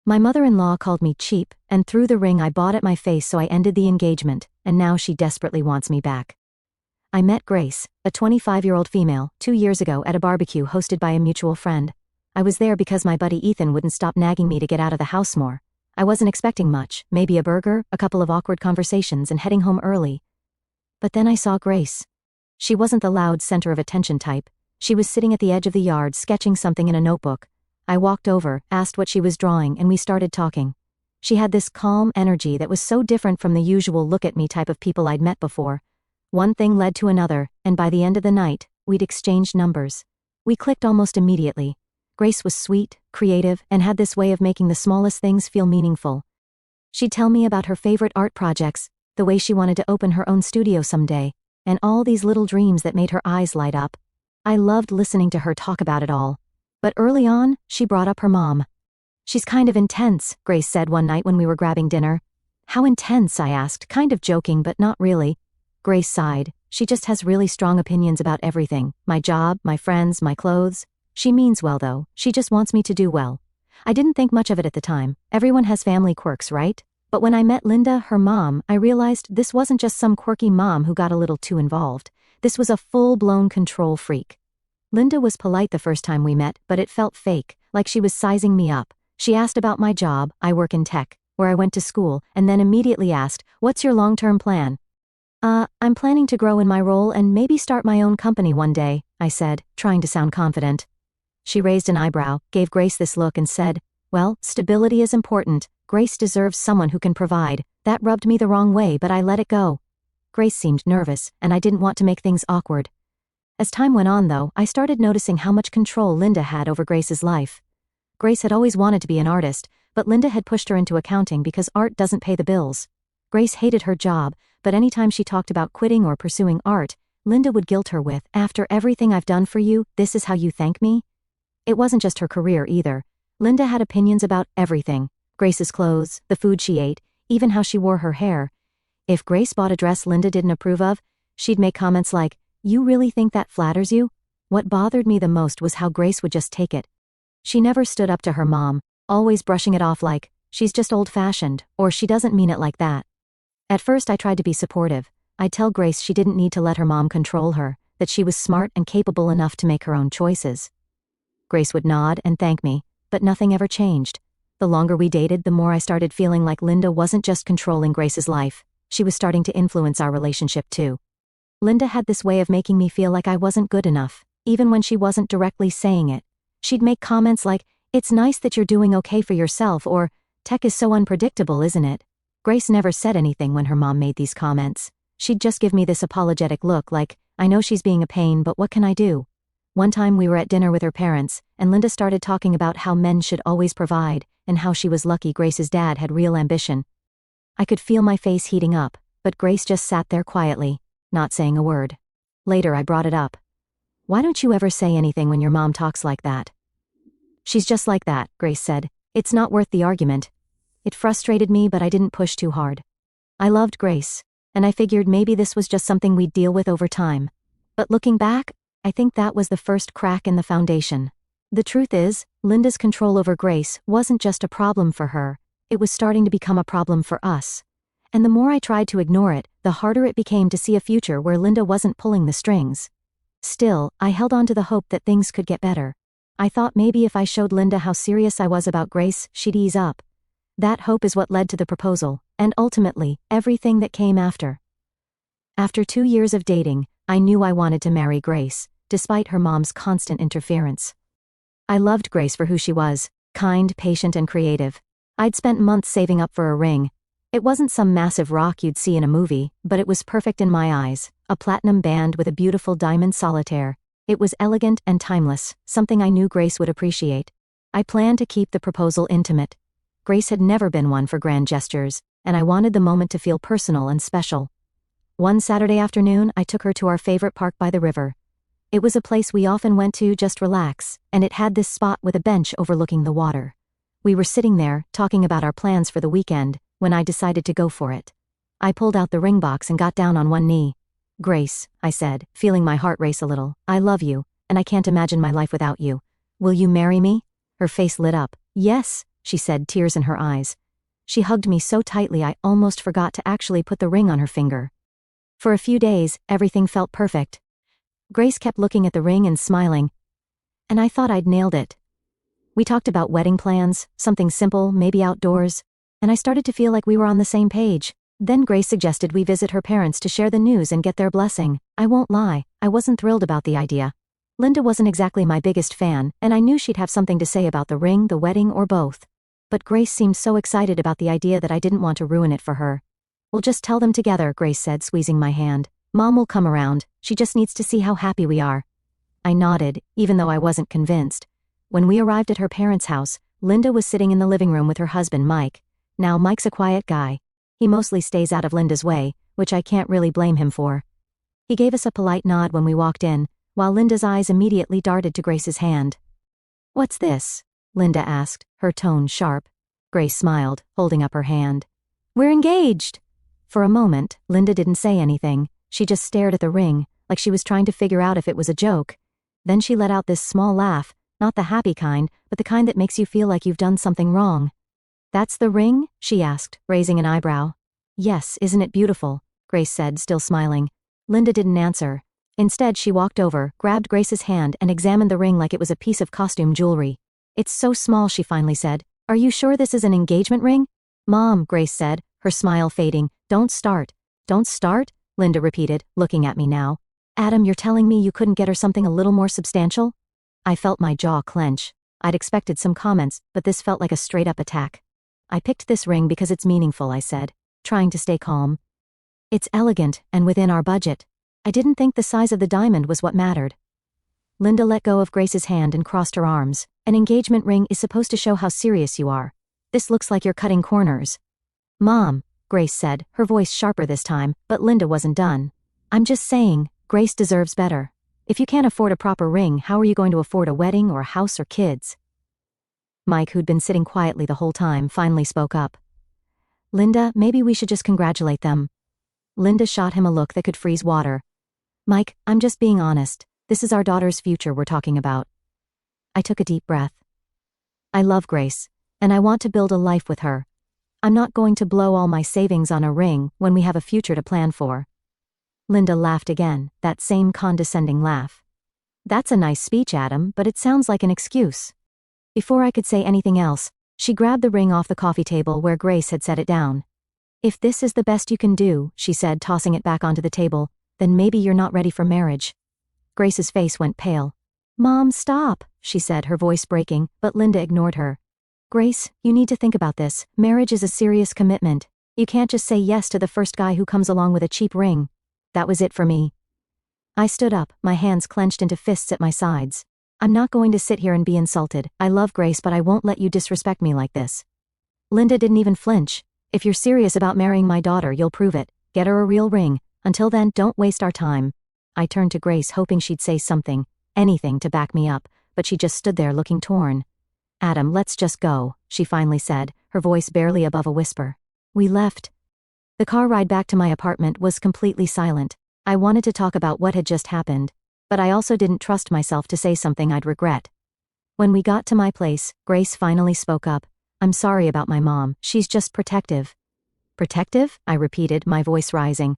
My mother-in-law called me cheap and threw the ring I bought at my face, so I ended the engagement, and now she desperately wants me back. I met Grace, a 25-year-old female, 2 years ago at a barbecue hosted by a mutual friend. I was there because my buddy Ethan wouldn't stop nagging me to get out of the house more. I wasn't expecting much, maybe a burger, a couple of awkward conversations, and heading home early. But then I saw Grace. She wasn't the loud center of attention type. She was sitting at the edge of the yard sketching something in a notebook. I walked over, asked what she was drawing, and we started talking. She had this calm energy that was so different from the usual look-at-me type of people I'd met before. One thing led to another, and by the end of the night, we'd exchanged numbers. We clicked almost immediately. Grace was sweet, creative, and had this way of making the smallest things feel meaningful. She'd tell me about her favorite art projects, the way she wanted to open her own studio someday, and all these little dreams that made her eyes light up. I loved listening to her talk about it all. But early on, she brought up her mom. "She's kind of intense," Grace said one night when we were grabbing dinner. "How intense?" I asked, kind of joking but not really. Grace sighed. "She just has really strong opinions about everything. My job, my friends, my clothes. She means well though, she just wants me to do well." I didn't think much of it at the time. Everyone has family quirks, right? But when I met Linda, her mom, I realized this wasn't just some quirky mom who got a little too involved. This was a full-blown control freak. Linda was polite the first time we met, but it felt fake, like she was sizing me up. She asked about my job, I work in tech, where I went to school, and then immediately asked, "What's your long-term plan?" I'm planning to grow in my role and maybe start my own company one day," I said, trying to sound confident. She raised an eyebrow, gave Grace this look, and said, "Well, stability is important. Grace deserves someone who can provide." That rubbed me the wrong way, but I let it go. Grace seemed nervous, and I didn't want to make things awkward. As time went on, though, I started noticing how much control Linda had over Grace's life. Grace had always wanted to be an artist, but Linda had pushed her into accounting because art doesn't pay the bills. Grace hated her job, but anytime she talked about quitting or pursuing art, Linda would guilt her with, "After everything I've done for you, this is how you thank me?" It wasn't just her career either. Linda had opinions about everything. Grace's clothes, the food she ate, even how she wore her hair. If Grace bought a dress Linda didn't approve of, she'd make comments like, "You really think that flatters you?" What bothered me the most was how Grace would just take it. She never stood up to her mom, always brushing it off like, "She's just old-fashioned," or "She doesn't mean it like that." At first I tried to be supportive. I'd tell Grace she didn't need to let her mom control her, that she was smart and capable enough to make her own choices. Grace would nod and thank me, but nothing ever changed. The longer we dated, the more I started feeling like Linda wasn't just controlling Grace's life, she was starting to influence our relationship too. Linda had this way of making me feel like I wasn't good enough, even when she wasn't directly saying it. She'd make comments like, "It's nice that you're doing okay for yourself," or, "Tech is so unpredictable, isn't it?" Grace never said anything when her mom made these comments. She'd just give me this apologetic look like, "I know she's being a pain, but what can I do?" One time we were at dinner with her parents, and Linda started talking about how men should always provide, and how she was lucky Grace's dad had real ambition. I could feel my face heating up, but Grace just sat there quietly, not saying a word. Later I brought it up. "Why don't you ever say anything when your mom talks like that?" "She's just like that," Grace said. "It's not worth the argument." It frustrated me, but I didn't push too hard. I loved Grace, and I figured maybe this was just something we'd deal with over time. But looking back, I think that was the first crack in the foundation. The truth is, Linda's control over Grace wasn't just a problem for her, it was starting to become a problem for us. And the more I tried to ignore it, the harder it became to see a future where Linda wasn't pulling the strings. Still, I held on to the hope that things could get better. I thought maybe if I showed Linda how serious I was about Grace, she'd ease up. That hope is what led to the proposal, and ultimately, everything that came after. After 2 years of dating, I knew I wanted to marry Grace, despite her mom's constant interference. I loved Grace for who she was, kind, patient, and creative. I'd spent months saving up for a ring. It wasn't some massive rock you'd see in a movie, but it was perfect in my eyes, a platinum band with a beautiful diamond solitaire. It was elegant and timeless, something I knew Grace would appreciate. I planned to keep the proposal intimate. Grace had never been one for grand gestures, and I wanted the moment to feel personal and special. One Saturday afternoon, I took her to our favorite park by the river. It was a place we often went to just relax, and it had this spot with a bench overlooking the water. We were sitting there, talking about our plans for the weekend, when I decided to go for it. I pulled out the ring box and got down on one knee. "Grace," I said, feeling my heart race a little, "I love you, and I can't imagine my life without you. Will you marry me?" Her face lit up. "Yes," she said, tears in her eyes. She hugged me so tightly I almost forgot to actually put the ring on her finger. For a few days, everything felt perfect. Grace kept looking at the ring and smiling, and I thought I'd nailed it. We talked about wedding plans, something simple, maybe outdoors, and I started to feel like we were on the same page. Then Grace suggested we visit her parents to share the news and get their blessing. I won't lie, I wasn't thrilled about the idea. Linda wasn't exactly my biggest fan, and I knew she'd have something to say about the ring, the wedding, or both. But Grace seemed so excited about the idea that I didn't want to ruin it for her. We'll just tell them together, Grace said, squeezing my hand. Mom will come around, she just needs to see how happy we are. I nodded, even though I wasn't convinced. When we arrived at her parents' house, Linda was sitting in the living room with her husband, Mike. Now, Mike's a quiet guy. He mostly stays out of Linda's way, which I can't really blame him for. He gave us a polite nod when we walked in, while Linda's eyes immediately darted to Grace's hand. "What's this?" Linda asked, her tone sharp. Grace smiled, holding up her hand. "We're engaged!" For a moment, Linda didn't say anything. She just stared at the ring, like she was trying to figure out if it was a joke. Then she let out this small laugh, not the happy kind, but the kind that makes you feel like you've done something wrong. "That's the ring?" she asked, raising an eyebrow. "Yes, isn't it beautiful?" Grace said, still smiling. Linda didn't answer. Instead, she walked over, grabbed Grace's hand, and examined the ring like it was a piece of costume jewelry. "It's so small," she finally said. "Are you sure this is an engagement ring?" "Mom," Grace said, her smile fading. "Don't start." "Don't start?" Linda repeated, looking at me now. "Adam, you're telling me you couldn't get her something a little more substantial?" I felt my jaw clench. I'd expected some comments, but this felt like a straight-up attack. "I picked this ring because it's meaningful," I said, trying to stay calm. "It's elegant, and within our budget. I didn't think the size of the diamond was what mattered." Linda let go of Grace's hand and crossed her arms. "An engagement ring is supposed to show how serious you are. This looks like you're cutting corners." "Mom," Grace said, her voice sharper this time, but Linda wasn't done. "I'm just saying, Grace deserves better. If you can't afford a proper ring, how are you going to afford a wedding or a house or kids?" Mike, who'd been sitting quietly the whole time, finally spoke up. "Linda, maybe we should just congratulate them." Linda shot him a look that could freeze water. "Mike, I'm just being honest. This is our daughter's future we're talking about." I took a deep breath. I love Grace, and I want to build a life with her. I'm not going to blow all my savings on a ring when we have a future to plan for. Linda laughed again, that same condescending laugh. "That's a nice speech, Adam, but it sounds like an excuse." Before I could say anything else, she grabbed the ring off the coffee table where Grace had set it down. "If this is the best you can do," she said, tossing it back onto the table, "then maybe you're not ready for marriage." Grace's face went pale. "Mom, stop," she said, her voice breaking, but Linda ignored her. "Grace, you need to think about this. Marriage is a serious commitment. You can't just say yes to the first guy who comes along with a cheap ring." That was it for me. I stood up, my hands clenched into fists at my sides. "I'm not going to sit here and be insulted. I love Grace, but I won't let you disrespect me like this." Linda didn't even flinch. "If you're serious about marrying my daughter, you'll prove it. Get her a real ring. Until then, don't waste our time." I turned to Grace, hoping she'd say something, anything to back me up, but she just stood there looking torn. "Adam, let's just go," she finally said, her voice barely above a whisper. We left. The car ride back to my apartment was completely silent. I wanted to talk about what had just happened, but I also didn't trust myself to say something I'd regret. When we got to my place, Grace finally spoke up. "I'm sorry about my mom, she's just protective." "Protective?" I repeated, my voice rising.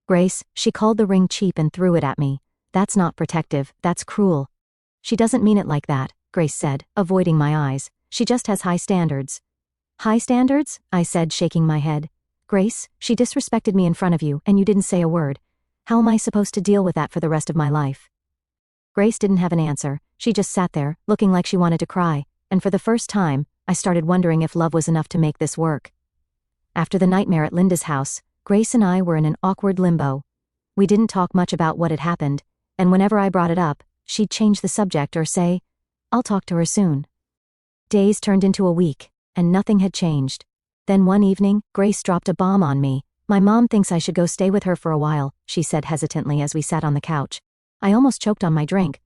"Grace, she called the ring cheap and threw it at me. That's not protective, that's cruel." "She doesn't mean it like that," Grace said, avoiding my eyes. "She just has high standards." "High standards?" I said, shaking my head. "Grace, she disrespected me in front of you, and you didn't say a word. How am I supposed to deal with that for the rest of my life?" Grace didn't have an answer. She just sat there, looking like she wanted to cry, and for the first time, I started wondering if love was enough to make this work. After the nightmare at Linda's house, Grace and I were in an awkward limbo. We didn't talk much about what had happened, and whenever I brought it up, she'd change the subject or say, "I'll talk to her soon." Days turned into a week, and nothing had changed. Then one evening, Grace dropped a bomb on me. "My mom thinks I should go stay with her for a while," she said hesitantly as we sat on the couch. I almost choked on my drink.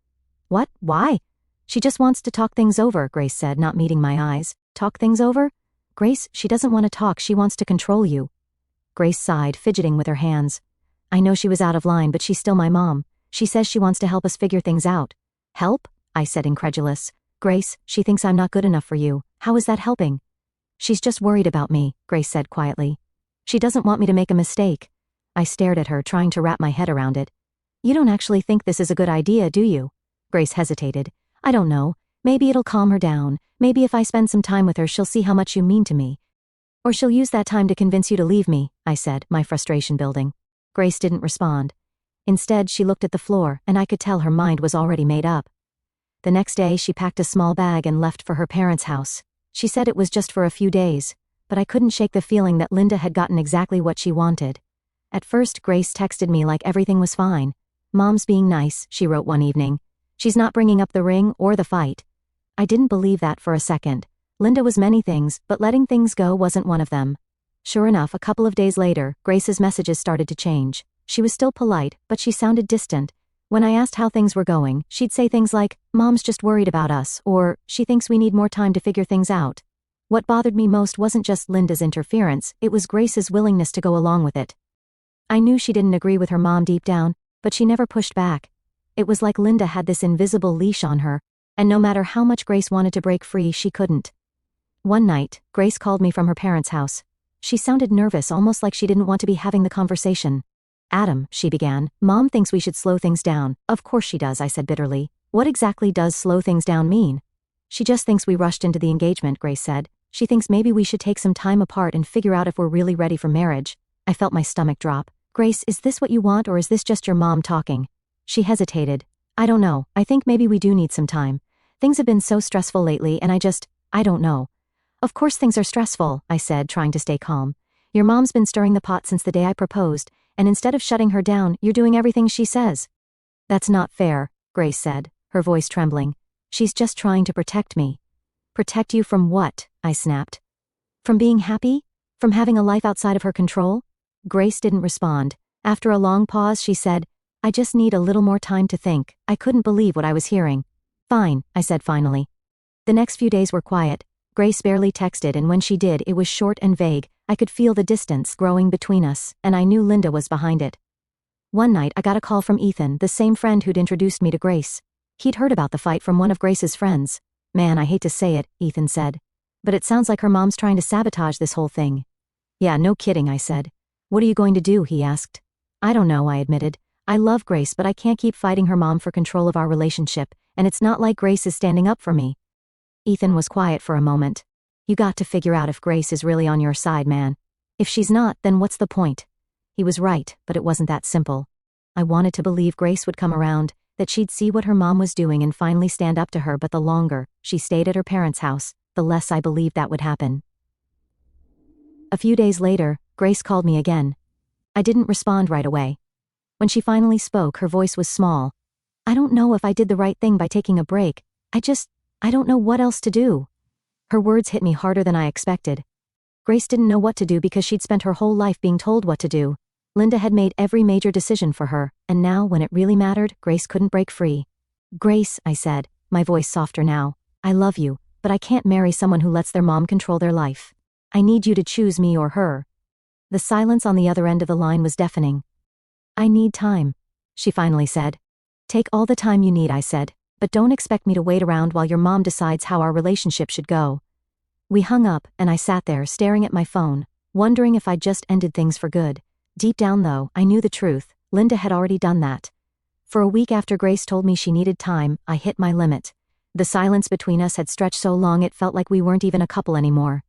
"What? Why?" "She just wants to talk things over," Grace said, not meeting my eyes. "Talk things over?" "Grace, she doesn't want to talk, she wants to control you." Grace sighed, fidgeting with her hands. "I know she was out of line, but she's still my mom. She says she wants to help us figure things out." "Help?" I said, incredulous. "Grace, she thinks I'm not good enough for you. How is that helping?" She's just worried about me, Grace said quietly. She doesn't want me to make a mistake. I stared at her, trying to wrap my head around it. You don't actually think this is a good idea, do you? Grace hesitated. I don't know. Maybe it'll calm her down. Maybe if I spend some time with her she'll see how much you mean to me. Or she'll use that time to convince you to leave me, I said, my frustration building. Grace didn't respond. Instead, she looked at the floor, and I could tell her mind was already made up. The next day, she packed a small bag and left for her parents' house. She said it was just for a few days, but I couldn't shake the feeling that Linda had gotten exactly what she wanted. At first, Grace texted me like everything was fine. Mom's being nice, she wrote one evening. She's not bringing up the ring or the fight. I didn't believe that for a second. Linda was many things, but letting things go wasn't one of them. Sure enough, a couple of days later, Grace's messages started to change. She was still polite, but she sounded distant. When I asked how things were going, she'd say things like, Mom's just worried about us, or, she thinks we need more time to figure things out. What bothered me most wasn't just Linda's interference, it was Grace's willingness to go along with it. I knew she didn't agree with her mom deep down, but she never pushed back. It was like Linda had this invisible leash on her, and no matter how much Grace wanted to break free, she couldn't. One night, Grace called me from her parents' house. She sounded nervous, almost like she didn't want to be having the conversation. Adam, she began, Mom thinks we should slow things down. Of course she does, I said bitterly. What exactly does slow things down mean? She just thinks we rushed into the engagement, Grace said. She thinks maybe we should take some time apart and figure out if we're really ready for marriage. I felt my stomach drop. Grace, is this what you want or is this just your mom talking? She hesitated. I don't know, I think maybe we do need some time. Things have been so stressful lately and I don't know. Of course things are stressful, I said, trying to stay calm. Your mom's been stirring the pot since the day I proposed, and instead of shutting her down, you're doing everything she says. That's not fair, Grace said, her voice trembling. She's just trying to protect me. Protect you from what? I snapped. From being happy? From having a life outside of her control? Grace didn't respond. After a long pause, she said, I just need a little more time to think. I couldn't believe what I was hearing. Fine, I said finally. The next few days were quiet. Grace barely texted, and when she did, it was short and vague. I could feel the distance growing between us, and I knew Linda was behind it. One night, I got a call from Ethan, the same friend who'd introduced me to Grace. He'd heard about the fight from one of Grace's friends. Man, I hate to say it, Ethan said. But it sounds like her mom's trying to sabotage this whole thing. Yeah, no kidding, I said. What are you going to do, he asked. I don't know, I admitted. I love Grace, but I can't keep fighting her mom for control of our relationship, and it's not like Grace is standing up for me. Ethan was quiet for a moment. You got to figure out if Grace is really on your side, man. If she's not, then what's the point? He was right, but it wasn't that simple. I wanted to believe Grace would come around, that she'd see what her mom was doing and finally stand up to her, but the longer she stayed at her parents' house, the less I believed that would happen. A few days later, Grace called me again. I didn't respond right away. When she finally spoke, her voice was small. I don't know if I did the right thing by taking a break. I don't know what else to do. Her words hit me harder than I expected. Grace didn't know what to do because she'd spent her whole life being told what to do. Linda had made every major decision for her, and now, when it really mattered, Grace couldn't break free. Grace, I said, my voice softer now, I love you, but I can't marry someone who lets their mom control their life. I need you to choose me or her. The silence on the other end of the line was deafening. I need time, she finally said. Take all the time you need, I said, but don't expect me to wait around while your mom decides how our relationship should go. We hung up, and I sat there staring at my phone, wondering if I'd just ended things for good. Deep down though, I knew the truth. Linda had already done that. For a week after Grace told me she needed time, I hit my limit. The silence between us had stretched so long it felt like we weren't even a couple anymore.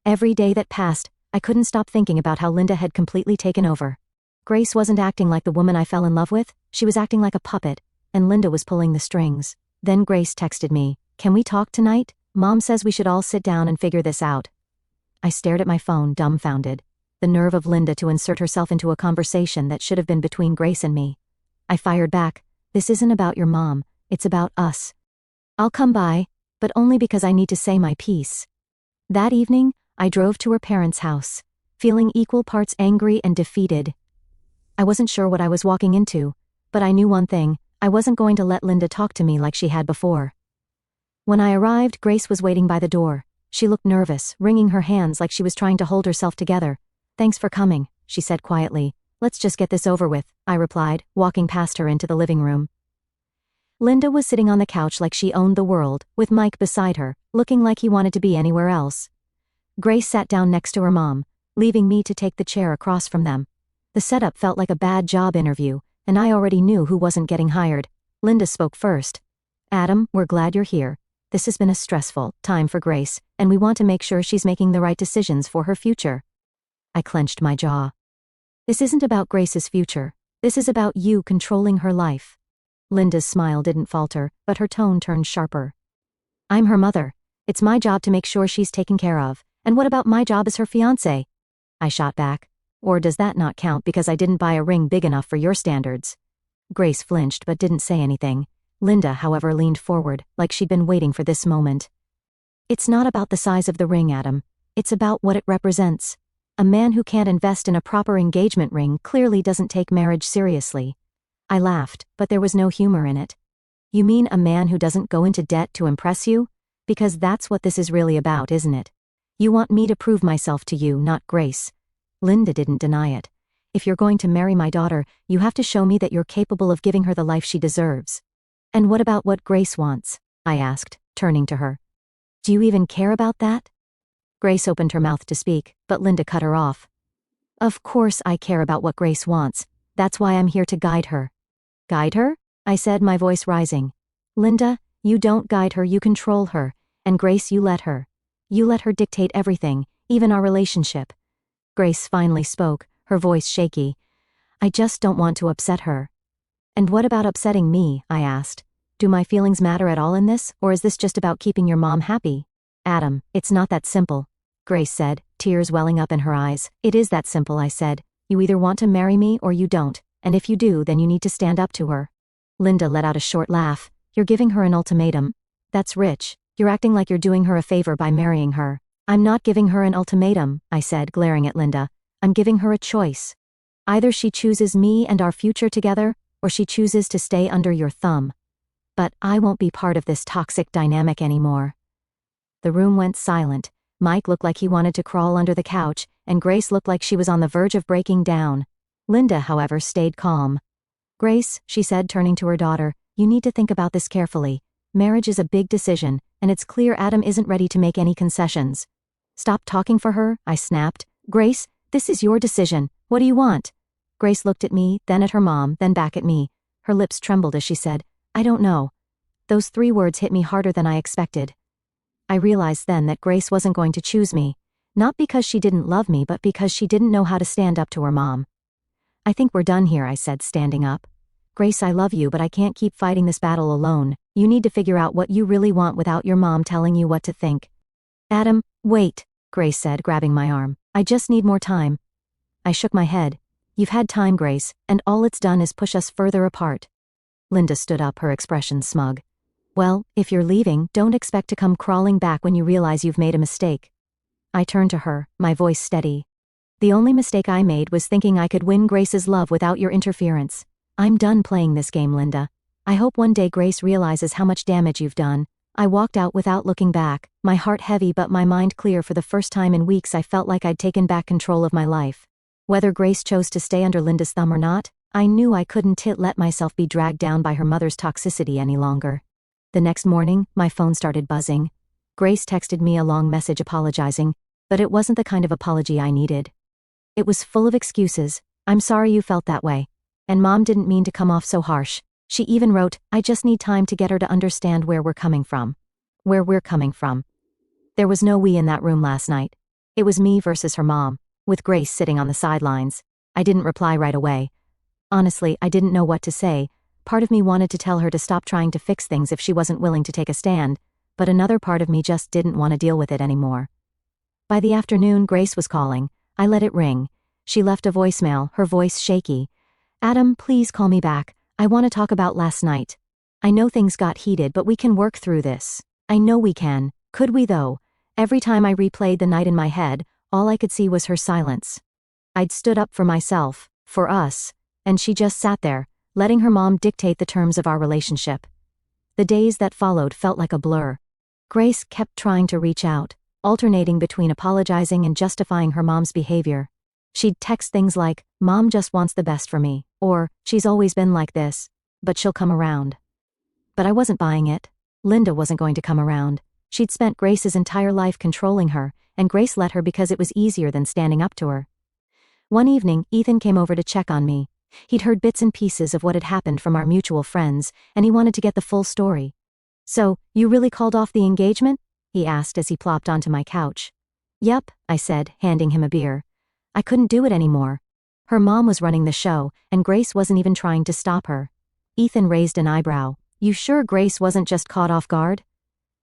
Every day that passed, I couldn't stop thinking about how Linda had completely taken over. Grace wasn't acting like the woman I fell in love with, she was acting like a puppet, and Linda was pulling the strings. Then Grace texted me, "Can we talk tonight? Mom says we should all sit down and figure this out." I stared at my phone, dumbfounded. The nerve of Linda to insert herself into a conversation that should have been between Grace and me. I fired back, "This isn't about your mom, it's about us. I'll come by, but only because I need to say my piece." That evening, I drove to her parents' house, feeling equal parts angry and defeated. I wasn't sure what I was walking into, but I knew one thing, I wasn't going to let Linda talk to me like she had before. When I arrived, Grace was waiting by the door. She looked nervous, wringing her hands like she was trying to hold herself together. "Thanks for coming," she said quietly. "Let's just get this over with," I replied, walking past her into the living room. Linda was sitting on the couch like she owned the world, with Mike beside her, looking like he wanted to be anywhere else. Grace sat down next to her mom, leaving me to take the chair across from them. The setup felt like a bad job interview, and I already knew who wasn't getting hired. Linda spoke first. Adam, we're glad you're here. This has been a stressful time for Grace, and we want to make sure she's making the right decisions for her future. I clenched my jaw. This isn't about Grace's future. This is about you controlling her life. Linda's smile didn't falter, but her tone turned sharper. I'm her mother. It's my job to make sure she's taken care of. And what about my job as her fiancé? I shot back. Or does that not count because I didn't buy a ring big enough for your standards? Grace flinched but didn't say anything. Linda, however, leaned forward, like she'd been waiting for this moment. It's not about the size of the ring, Adam. It's about what it represents. A man who can't invest in a proper engagement ring clearly doesn't take marriage seriously. I laughed, but there was no humor in it. You mean a man who doesn't go into debt to impress you? Because that's what this is really about, isn't it? You want me to prove myself to you, not Grace. Linda didn't deny it. If you're going to marry my daughter, you have to show me that you're capable of giving her the life she deserves. And what about what Grace wants? I asked, turning to her. Do you even care about that? Grace opened her mouth to speak, but Linda cut her off. Of course I care about what Grace wants. That's why I'm here to guide her. Guide her? I said, my voice rising. Linda, you don't guide her, you control her. And Grace, you let her. You let her dictate everything, even our relationship. Grace finally spoke, her voice shaky. I just don't want to upset her. And what about upsetting me? I asked. Do my feelings matter at all in this, or is this just about keeping your mom happy? Adam, it's not that simple, Grace said, tears welling up in her eyes. It is that simple, I said. You either want to marry me or you don't, and if you do, then you need to stand up to her. Linda let out a short laugh. You're giving her an ultimatum. That's rich. You're acting like you're doing her a favor by marrying her. I'm not giving her an ultimatum, I said, glaring at Linda. I'm giving her a choice. Either she chooses me and our future together, or she chooses to stay under your thumb. But I won't be part of this toxic dynamic anymore. The room went silent. Mike looked like he wanted to crawl under the couch, and Grace looked like she was on the verge of breaking down. Linda, however, stayed calm. Grace, she said, turning to her daughter, you need to think about this carefully. Marriage is a big decision, and it's clear Adam isn't ready to make any concessions. Stop talking for her, I snapped. Grace, this is your decision. What do you want? Grace looked at me, then at her mom, then back at me. Her lips trembled as she said, I don't know. Those 3 words hit me harder than I expected. I realized then that Grace wasn't going to choose me. Not because she didn't love me, but because she didn't know how to stand up to her mom. I think we're done here, I said, standing up. Grace, I love you, but I can't keep fighting this battle alone. You need to figure out what you really want without your mom telling you what to think. Adam, wait, Grace said, grabbing my arm. I just need more time. I shook my head. You've had time, Grace, and all it's done is push us further apart. Linda stood up, her expression smug. Well, if you're leaving, don't expect to come crawling back when you realize you've made a mistake. I turned to her, my voice steady. The only mistake I made was thinking I could win Grace's love without your interference. I'm done playing this game, Linda. I hope one day Grace realizes how much damage you've done. I walked out without looking back, my heart heavy but my mind clear. For the first time in weeks I felt like I'd taken back control of my life. Whether Grace chose to stay under Linda's thumb or not, I knew I couldn't let myself be dragged down by her mother's toxicity any longer. The next morning, my phone started buzzing. Grace texted me a long message apologizing, but it wasn't the kind of apology I needed. It was full of excuses. I'm sorry you felt that way. And Mom didn't mean to come off so harsh. She even wrote, I just need time to get her to understand where we're coming from. Where we're coming from. There was no we in that room last night. It was me versus her mom, with Grace sitting on the sidelines. I didn't reply right away. Honestly, I didn't know what to say. Part of me wanted to tell her to stop trying to fix things if she wasn't willing to take a stand, but another part of me just didn't want to deal with it anymore. By the afternoon, Grace was calling. I let it ring. She left a voicemail, her voice shaky. Adam, please call me back. I want to talk about last night. I know things got heated, but we can work through this. I know we can. Could we though? Every time I replayed the night in my head, all I could see was her silence. I'd stood up for myself, for us, and she just sat there, letting her mom dictate the terms of our relationship. The days that followed felt like a blur. Grace kept trying to reach out, alternating between apologizing and justifying her mom's behavior. She'd text things like, Mom just wants the best for me, or, she's always been like this, but she'll come around. But I wasn't buying it. Linda wasn't going to come around. She'd spent Grace's entire life controlling her, and Grace let her because it was easier than standing up to her. One evening, Ethan came over to check on me. He'd heard bits and pieces of what had happened from our mutual friends, and he wanted to get the full story. "So, you really called off the engagement?" he asked as he plopped onto my couch. "Yup," I said, handing him a beer. "I couldn't do it anymore. Her mom was running the show, and Grace wasn't even trying to stop her." Ethan raised an eyebrow. "You sure Grace wasn't just caught off guard?"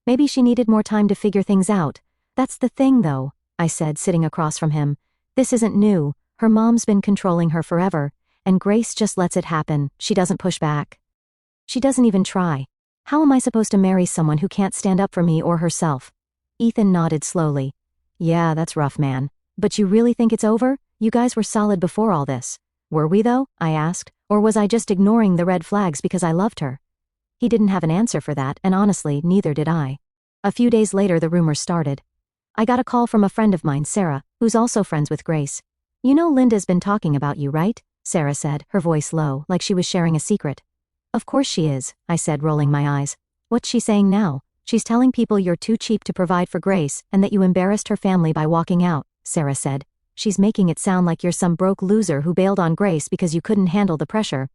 "Maybe she needed more time to figure things out. That's the thing though," I said, sitting across from him. "This isn't new. Her mom's been controlling her forever, and Grace just lets it happen. She doesn't push back. She doesn't even try. How am I supposed to marry someone who can't stand up for me or herself?" Ethan nodded slowly. "Yeah, that's rough, man. But you really think it's over? You guys were solid before all this." "Were we though?" I asked. "Or was I just ignoring the red flags because I loved her?" He didn't have an answer for that, and honestly, neither did I. A few days later, the rumors started. I got a call from a friend of mine, Sarah, who's also friends with Grace. "You know Linda's been talking about you, right?" Sarah said, her voice low, like she was sharing a secret. "Of course she is," I said, rolling my eyes. "What's she saying now?" "She's telling people you're too cheap to provide for Grace and that you embarrassed her family by walking out," Sarah said. "She's making it sound like you're some broke loser who bailed on Grace because you couldn't handle the pressure."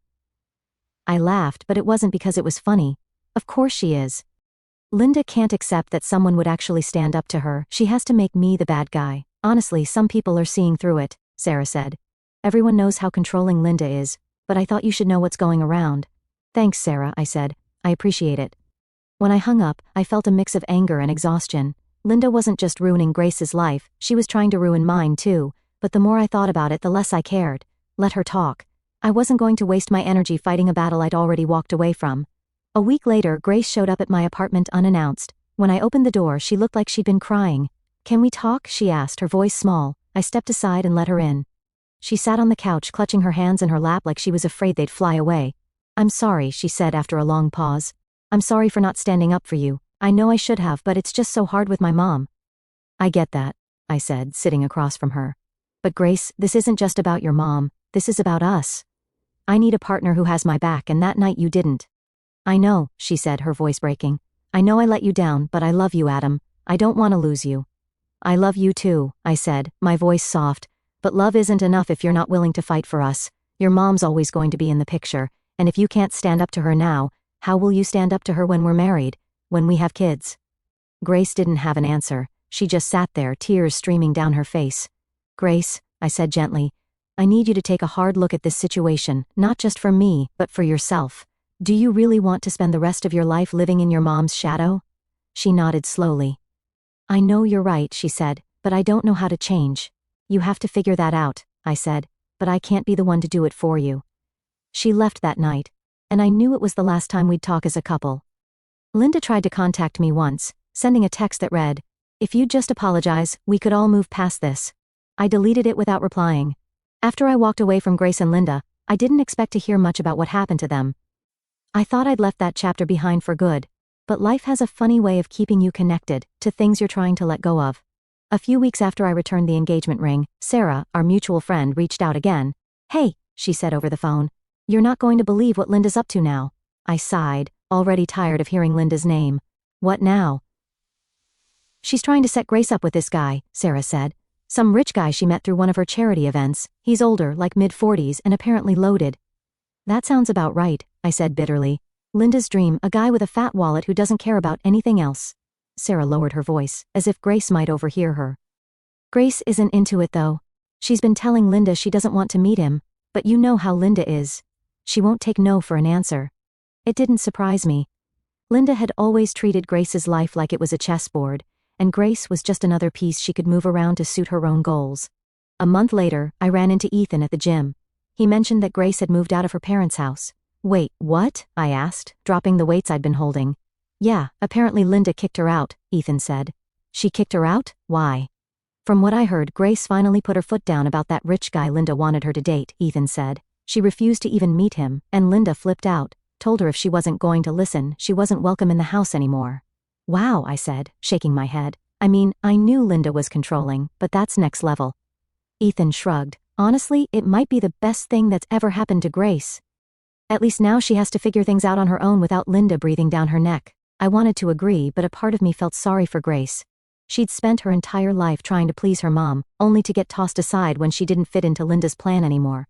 I laughed, but it wasn't because it was funny. Of course she is. Linda can't accept that someone would actually stand up to her. She has to make me the bad guy. "Honestly, some people are seeing through it," Sarah said. "Everyone knows how controlling Linda is, but I thought you should know what's going around." "Thanks, Sarah," I said. "I appreciate it." When I hung up, I felt a mix of anger and exhaustion. Linda wasn't just ruining Grace's life, she was trying to ruin mine too, but the more I thought about it, the less I cared. Let her talk. I wasn't going to waste my energy fighting a battle I'd already walked away from. A week later, Grace showed up at my apartment unannounced. When I opened the door, she looked like she'd been crying. "Can we talk?" she asked, her voice small. I stepped aside and let her in. She sat on the couch, clutching her hands in her lap like she was afraid they'd fly away. "I'm sorry," she said after a long pause. "I'm sorry for not standing up for you. I know I should have, but it's just so hard with my mom." "I get that," I said, sitting across from her. "But Grace, this isn't just about your mom. This is about us. I need a partner who has my back, and that night you didn't." "I know," she said, her voice breaking. "I know I let you down, but I love you, Adam. I don't want to lose you." "I love you too," I said, my voice soft. "But love isn't enough if you're not willing to fight for us. Your mom's always going to be in the picture, and if you can't stand up to her now, how will you stand up to her when we're married, when we have kids?" Grace didn't have an answer. She just sat there, tears streaming down her face. "Grace," I said gently, "I need you to take a hard look at this situation, not just for me, but for yourself. Do you really want to spend the rest of your life living in your mom's shadow?" She nodded slowly. "I know you're right," she said, "but I don't know how to change." "You have to figure that out," I said, "but I can't be the one to do it for you." She left that night, and I knew it was the last time we'd talk as a couple. Linda tried to contact me once, sending a text that read, "If you'd just apologize, we could all move past this." I deleted it without replying. After I walked away from Grace and Linda, I didn't expect to hear much about what happened to them. I thought I'd left that chapter behind for good, but life has a funny way of keeping you connected to things you're trying to let go of. A few weeks after I returned the engagement ring, Sarah, our mutual friend, reached out again. "Hey," she said over the phone. "You're not going to believe what Linda's up to now." I sighed, already tired of hearing Linda's name. "What now?" "She's trying to set Grace up with this guy," Sarah said. "Some rich guy she met through one of her charity events. He's older, like mid-40s, and apparently loaded." "That sounds about right," I said bitterly. "Linda's dream, a guy with a fat wallet who doesn't care about anything else." Sarah lowered her voice, as if Grace might overhear her. "Grace isn't into it though. She's been telling Linda she doesn't want to meet him, but you know how Linda is. She won't take no for an answer." It didn't surprise me. Linda had always treated Grace's life like it was a chessboard, and Grace was just another piece she could move around to suit her own goals. A month later, I ran into Ethan at the gym. He mentioned that Grace had moved out of her parents' house. "Wait, what?" I asked, dropping the weights I'd been holding. "Yeah, apparently Linda kicked her out," Ethan said. "She kicked her out? Why?" "From what I heard, Grace finally put her foot down about that rich guy Linda wanted her to date," Ethan said. "She refused to even meet him, and Linda flipped out, told her if she wasn't going to listen, she wasn't welcome in the house anymore." "Wow," I said, shaking my head. "I mean, I knew Linda was controlling, but that's next level." Ethan shrugged. "Honestly, it might be the best thing that's ever happened to Grace. At least now she has to figure things out on her own without Linda breathing down her neck." I wanted to agree, but a part of me felt sorry for Grace. She'd spent her entire life trying to please her mom, only to get tossed aside when she didn't fit into Linda's plan anymore.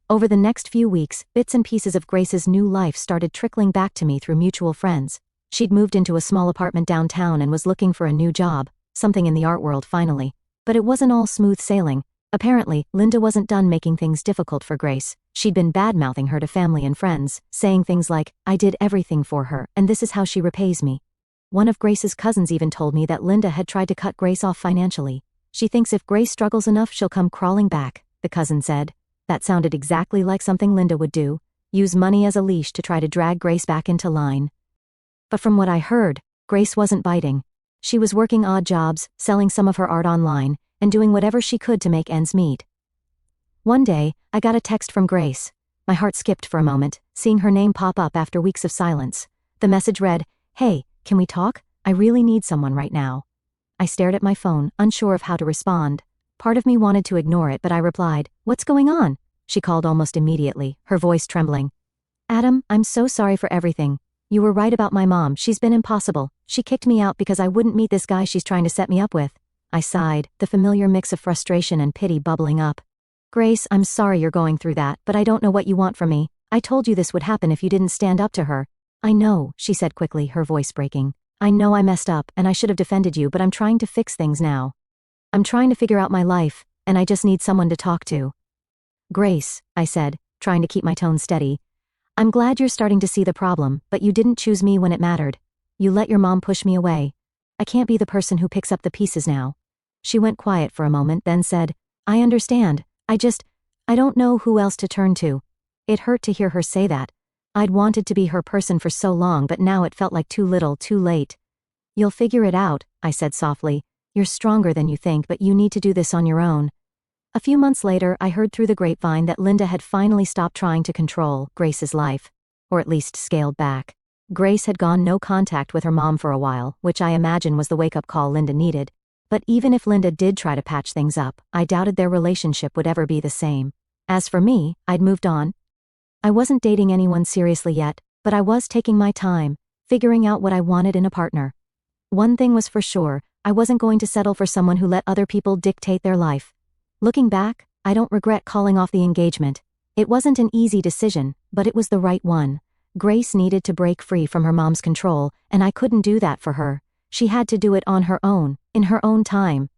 Over the next few weeks, bits and pieces of Grace's new life started trickling back to me through mutual friends. She'd moved into a small apartment downtown and was looking for a new job, something in the art world finally. But it wasn't all smooth sailing. Apparently, Linda wasn't done making things difficult for Grace. She'd been bad-mouthing her to family and friends, saying things like, "I did everything for her, and this is how she repays me." One of Grace's cousins even told me that Linda had tried to cut Grace off financially. "She thinks if Grace struggles enough she'll come crawling back," the cousin said. That sounded exactly like something Linda would do, use money as a leash to try to drag Grace back into line. But from what I heard, Grace wasn't biting. She was working odd jobs, selling some of her art online, and doing whatever she could to make ends meet. One day, I got a text from Grace. My heart skipped for a moment, seeing her name pop up after weeks of silence. The message read, "Hey, can we talk? I really need someone right now." I stared at my phone, unsure of how to respond. Part of me wanted to ignore it, but I replied, "What's going on?" She called almost immediately, her voice trembling. "Adam, I'm so sorry for everything. You were right about my mom. She's been impossible. She kicked me out because I wouldn't meet this guy she's trying to set me up with." I sighed, the familiar mix of frustration and pity bubbling up. "Grace, I'm sorry you're going through that, but I don't know what you want from me. I told you this would happen if you didn't stand up to her." "I know," she said quickly, her voice breaking. "I know I messed up, and I should have defended you, but I'm trying to fix things now. I'm trying to figure out my life, and I just need someone to talk to." "Grace," I said, trying to keep my tone steady, "I'm glad you're starting to see the problem, but you didn't choose me when it mattered. You let your mom push me away. I can't be the person who picks up the pieces now." She went quiet for a moment, then said, "I understand. I don't know who else to turn to." It hurt to hear her say that. I'd wanted to be her person for so long, but now it felt like too little, too late. "You'll figure it out," I said softly. "You're stronger than you think, but you need to do this on your own." A few months later, I heard through the grapevine that Linda had finally stopped trying to control Grace's life. Or at least scaled back. Grace had gone no contact with her mom for a while, which I imagine was the wake-up call Linda needed. But even if Linda did try to patch things up, I doubted their relationship would ever be the same. As for me, I'd moved on. I wasn't dating anyone seriously yet, but I was taking my time, figuring out what I wanted in a partner. One thing was for sure, I wasn't going to settle for someone who let other people dictate their life. Looking back, I don't regret calling off the engagement. It wasn't an easy decision, but it was the right one. Grace needed to break free from her mom's control, and I couldn't do that for her. She had to do it on her own, in her own time.